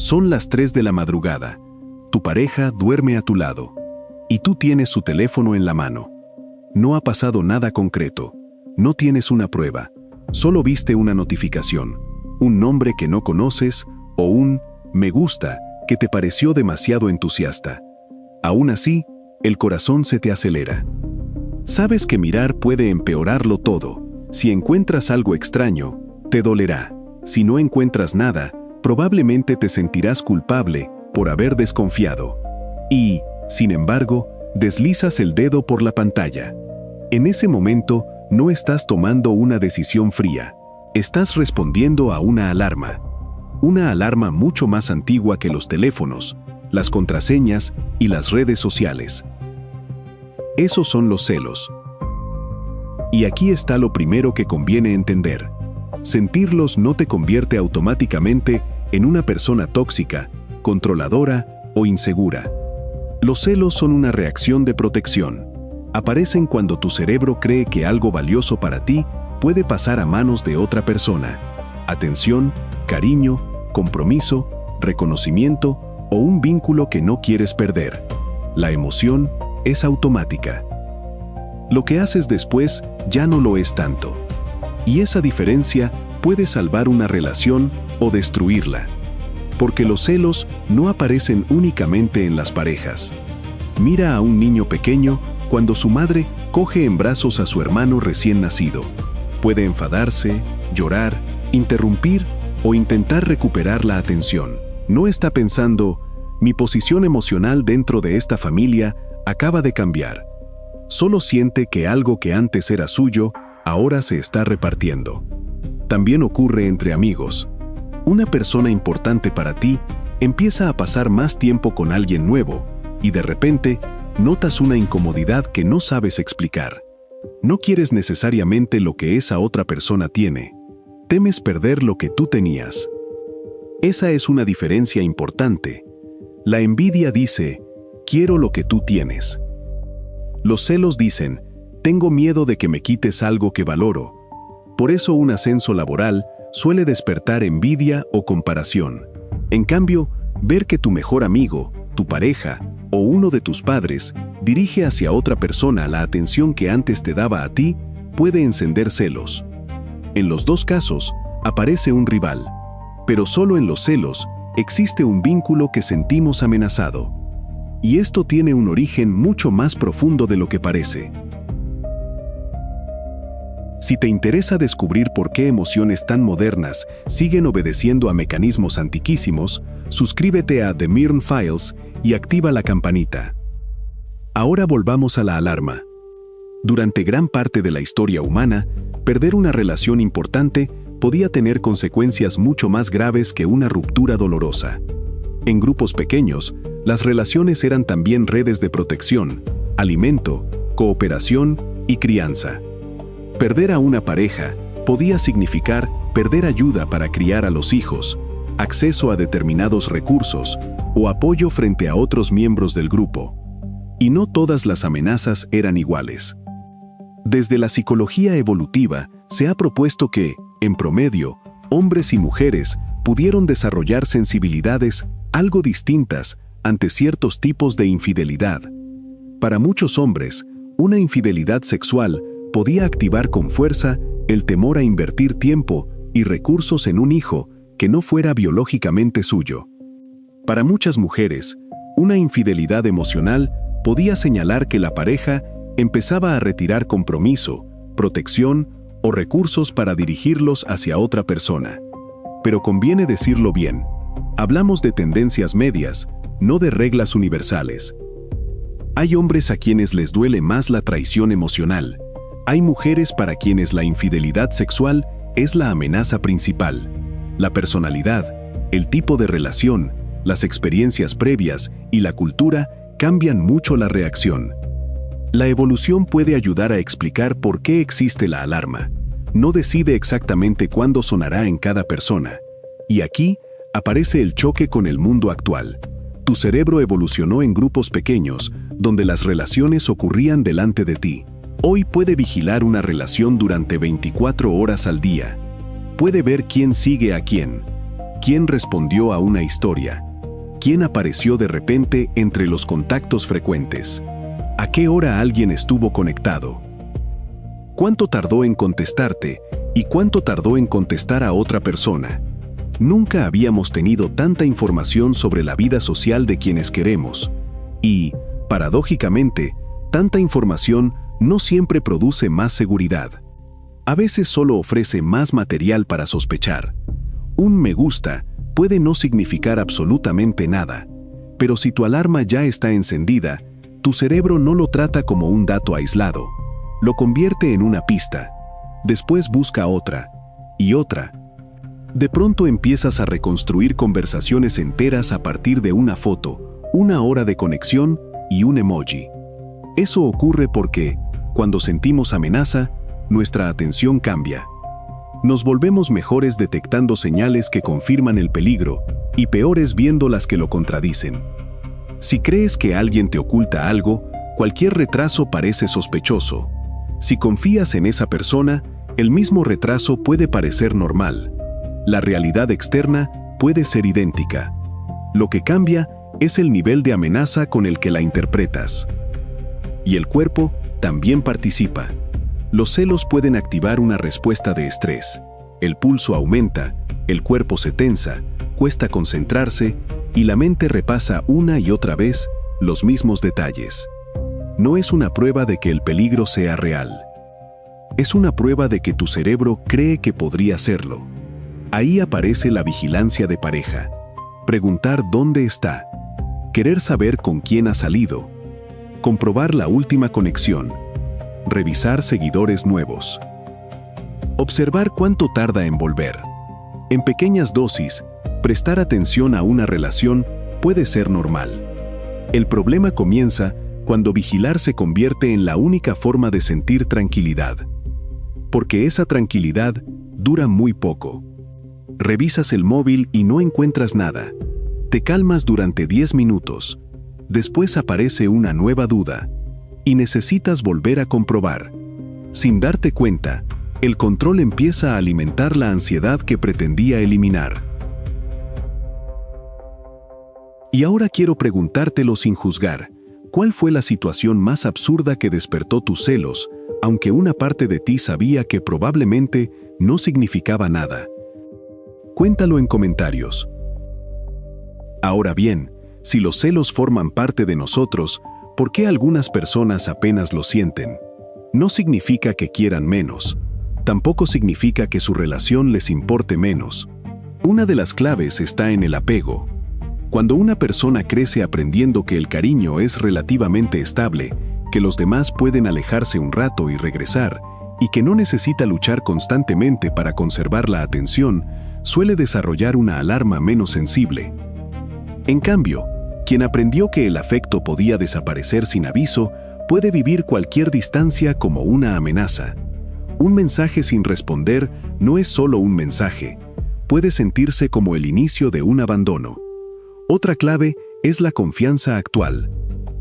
Son las 3 de la madrugada. Tu pareja duerme a tu lado. Y tú tienes su teléfono en la mano. No ha pasado nada concreto. No tienes una prueba. Solo viste una notificación, un nombre que no conoces o un me gusta que te pareció demasiado entusiasta. Aún así, el corazón se te acelera. Sabes que mirar puede empeorarlo todo. Si encuentras algo extraño, te dolerá. Si no encuentras nada, probablemente te sentirás culpable por haber desconfiado. Y, sin embargo, deslizas el dedo por la pantalla. En ese momento, no estás tomando una decisión fría. Estás respondiendo a una alarma. Una alarma mucho más antigua que los teléfonos, las contraseñas y las redes sociales. Esos son los celos. Y aquí está lo primero que conviene entender. Sentirlos no te convierte automáticamente en una persona tóxica, controladora o insegura. Los celos son una reacción de protección. Aparecen cuando tu cerebro cree que algo valioso para ti puede pasar a manos de otra persona. Atención, cariño, compromiso, reconocimiento o un vínculo que no quieres perder. La emoción es automática. Lo que haces después ya no lo es tanto. Y esa diferencia puede salvar una relación o destruirla. Porque los celos no aparecen únicamente en las parejas. Mira a un niño pequeño cuando su madre coge en brazos a su hermano recién nacido. Puede enfadarse, llorar, interrumpir o intentar recuperar la atención. No está pensando, mi posición emocional dentro de esta familia acaba de cambiar. Solo siente que algo que antes era suyo, ahora se está repartiendo. También ocurre entre amigos. Una persona importante para ti empieza a pasar más tiempo con alguien nuevo y de repente notas una incomodidad que no sabes explicar. No quieres necesariamente lo que esa otra persona tiene. Temes perder lo que tú tenías. Esa es una diferencia importante. La envidia dice, quiero lo que tú tienes. Los celos dicen, tengo miedo de que me quites algo que valoro. Por eso un ascenso laboral suele despertar envidia o comparación. En cambio, ver que tu mejor amigo, tu pareja o uno de tus padres dirige hacia otra persona la atención que antes te daba a ti, puede encender celos. En los dos casos, aparece un rival. Pero solo en los celos existe un vínculo que sentimos amenazado. Y esto tiene un origen mucho más profundo de lo que parece. Si te interesa descubrir por qué emociones tan modernas siguen obedeciendo a mecanismos antiquísimos, suscríbete a The Mirror Files y activa la campanita. Ahora volvamos a la alarma. Durante gran parte de la historia humana, perder una relación importante podía tener consecuencias mucho más graves que una ruptura dolorosa. En grupos pequeños, las relaciones eran también redes de protección, alimento, cooperación y crianza. Perder a una pareja podía significar perder ayuda para criar a los hijos, acceso a determinados recursos o apoyo frente a otros miembros del grupo. Y no todas las amenazas eran iguales. Desde la psicología evolutiva se ha propuesto que, en promedio, hombres y mujeres pudieron desarrollar sensibilidades algo distintas ante ciertos tipos de infidelidad. Para muchos hombres, una infidelidad sexual podía activar con fuerza el temor a invertir tiempo y recursos en un hijo que no fuera biológicamente suyo. Para muchas mujeres, una infidelidad emocional podía señalar que la pareja empezaba a retirar compromiso, protección o recursos para dirigirlos hacia otra persona. Pero conviene decirlo bien, hablamos de tendencias medias, no de reglas universales. Hay hombres a quienes les duele más la traición emocional. Hay mujeres para quienes la infidelidad sexual es la amenaza principal. La personalidad, el tipo de relación, las experiencias previas y la cultura cambian mucho la reacción. La evolución puede ayudar a explicar por qué existe la alarma. No decide exactamente cuándo sonará en cada persona. Y aquí aparece el choque con el mundo actual. Tu cerebro evolucionó en grupos pequeños, donde las relaciones ocurrían delante de ti. Hoy puede vigilar una relación durante 24 horas al día. Puede ver quién sigue a quién. quién respondió a una historia, quién apareció de repente entre los contactos frecuentes, a qué hora alguien estuvo conectado, cuánto tardó en contestarte y cuánto tardó en contestar a otra persona. Nunca habíamos tenido tanta información sobre la vida social de quienes queremos. Y, paradójicamente, tanta información no siempre produce más seguridad. A veces solo ofrece más material para sospechar. Un me gusta puede no significar absolutamente nada, pero si tu alarma ya está encendida, tu cerebro no lo trata como un dato aislado. Lo convierte en una pista. Después busca otra, y otra. De pronto empiezas a reconstruir conversaciones enteras a partir de una foto, una hora de conexión y un emoji. Eso ocurre porque, cuando sentimos amenaza, nuestra atención cambia. Nos volvemos mejores detectando señales que confirman el peligro y peores viendo las que lo contradicen. Si crees que alguien te oculta algo, cualquier retraso parece sospechoso. Si confías en esa persona, el mismo retraso puede parecer normal. La realidad externa puede ser idéntica. Lo que cambia es el nivel de amenaza con el que la interpretas. Y el cuerpo también participa. Los celos pueden activar una respuesta de estrés. El pulso aumenta, el cuerpo se tensa, cuesta concentrarse y la mente repasa una y otra vez los mismos detalles. No es una prueba de que el peligro sea real. Es una prueba de que tu cerebro cree que podría serlo. Ahí aparece la vigilancia de pareja. Preguntar dónde está. Querer saber con quién ha salido. Comprobar la última conexión. Revisar seguidores nuevos. Observar cuánto tarda en volver. En pequeñas dosis, prestar atención a una relación puede ser normal. El problema comienza cuando vigilar se convierte en la única forma de sentir tranquilidad. Porque esa tranquilidad dura muy poco. Revisas el móvil y no encuentras nada. Te calmas durante 10 minutos. Después aparece una nueva duda. Y necesitas volver a comprobar. Sin darte cuenta, el control empieza a alimentar la ansiedad que pretendía eliminar. Y ahora quiero preguntártelo sin juzgar. ¿Cuál fue la situación más absurda que despertó tus celos, aunque una parte de ti sabía que probablemente no significaba nada? Cuéntalo en comentarios. Ahora bien, si los celos forman parte de nosotros, ¿por qué algunas personas apenas lo sienten? No significa que quieran menos. Tampoco significa que su relación les importe menos. Una de las claves está en el apego. Cuando una persona crece aprendiendo que el cariño es relativamente estable, que los demás pueden alejarse un rato y regresar, y que no necesita luchar constantemente para conservar la atención, suele desarrollar una alarma menos sensible. En cambio, quien aprendió que el afecto podía desaparecer sin aviso, puede vivir cualquier distancia como una amenaza. Un mensaje sin responder no es solo un mensaje, puede sentirse como el inicio de un abandono. Otra clave es la confianza actual.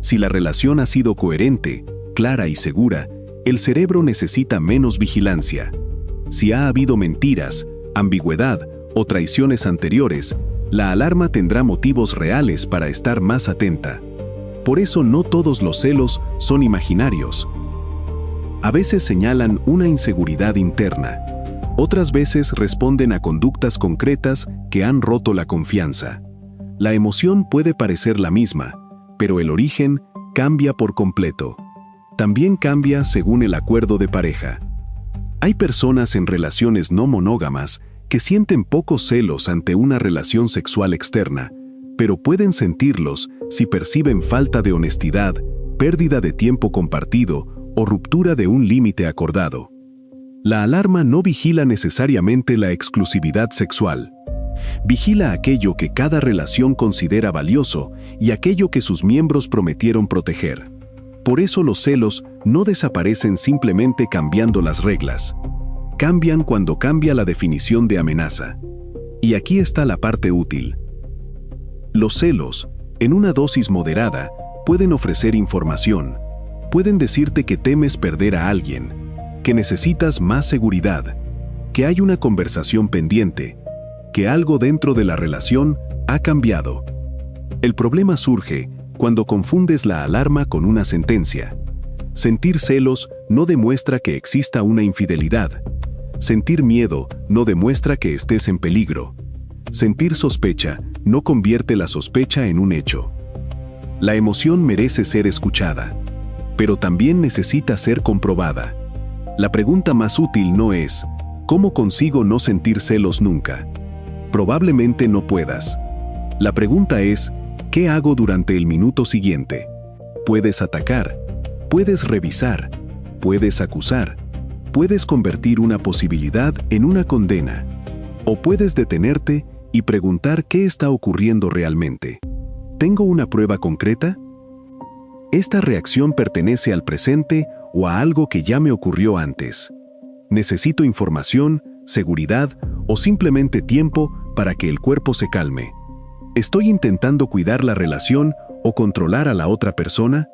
Si la relación ha sido coherente, clara y segura, el cerebro necesita menos vigilancia. Si ha habido mentiras, ambigüedad o traiciones anteriores, la alarma tendrá motivos reales para estar más atenta. Por eso no todos los celos son imaginarios. A veces señalan una inseguridad interna. Otras veces responden a conductas concretas que han roto la confianza. La emoción puede parecer la misma, pero el origen cambia por completo. También cambia según el acuerdo de pareja. Hay personas en relaciones no monógamas que sienten pocos celos ante una relación sexual externa, pero pueden sentirlos si perciben falta de honestidad, pérdida de tiempo compartido o ruptura de un límite acordado. La alarma no vigila necesariamente la exclusividad sexual. Vigila aquello que cada relación considera valioso y aquello que sus miembros prometieron proteger. Por eso los celos no desaparecen simplemente cambiando las reglas. Cambian cuando cambia la definición de amenaza. Y aquí está la parte útil. Los celos, en una dosis moderada, pueden ofrecer información. Pueden decirte que temes perder a alguien, que necesitas más seguridad, que hay una conversación pendiente, que algo dentro de la relación ha cambiado. El problema surge cuando confundes la alarma con una sentencia. Sentir celos no demuestra que exista una infidelidad. Sentir miedo no demuestra que estés en peligro. Sentir sospecha no convierte la sospecha en un hecho. La emoción merece ser escuchada, pero también necesita ser comprobada. La pregunta más útil no es, ¿cómo consigo no sentir celos nunca? Probablemente no puedas. La pregunta es, ¿qué hago durante el minuto siguiente? Puedes atacar, puedes revisar, puedes acusar, puedes convertir una posibilidad en una condena, o puedes detenerte y preguntar qué está ocurriendo realmente. ¿Tengo una prueba concreta? ¿Esta reacción pertenece al presente o a algo que ya me ocurrió antes? ¿Necesito información, seguridad o simplemente tiempo para que el cuerpo se calme? ¿Estoy intentando cuidar la relación o controlar a la otra persona?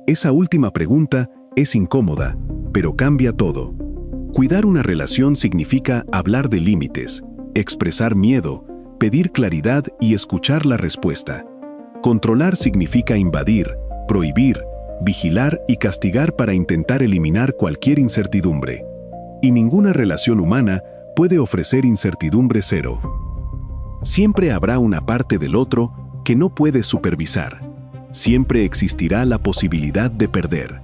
Esa última pregunta es incómoda, pero cambia todo. Cuidar una relación significa hablar de límites, expresar miedo, pedir claridad y escuchar la respuesta. Controlar significa invadir, prohibir, vigilar y castigar para intentar eliminar cualquier incertidumbre. Y ninguna relación humana puede ofrecer incertidumbre cero. Siempre habrá una parte del otro que no puedes supervisar. Siempre existirá la posibilidad de perder.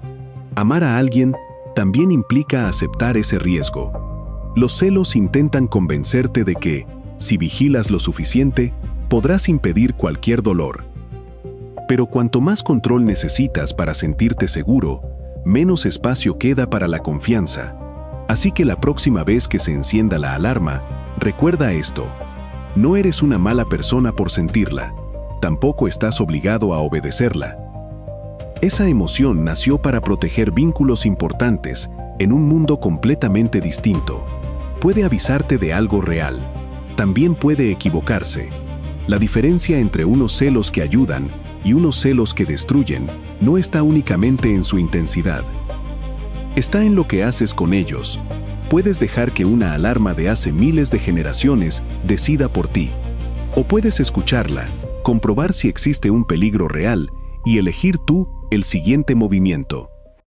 Amar a alguien también implica aceptar ese riesgo. Los celos intentan convencerte de que, si vigilas lo suficiente, podrás impedir cualquier dolor. Pero cuanto más control necesitas para sentirte seguro, menos espacio queda para la confianza. Así que la próxima vez que se encienda la alarma, recuerda esto. No eres una mala persona por sentirla. Tampoco estás obligado a obedecerla. Esa emoción nació para proteger vínculos importantes en un mundo completamente distinto. Puede avisarte de algo real. También puede equivocarse. La diferencia entre unos celos que ayudan y unos celos que destruyen no está únicamente en su intensidad. Está en lo que haces con ellos. Puedes dejar que una alarma de hace miles de generaciones decida por ti. O puedes escucharla, comprobar si existe un peligro real y elegir tú el siguiente movimiento.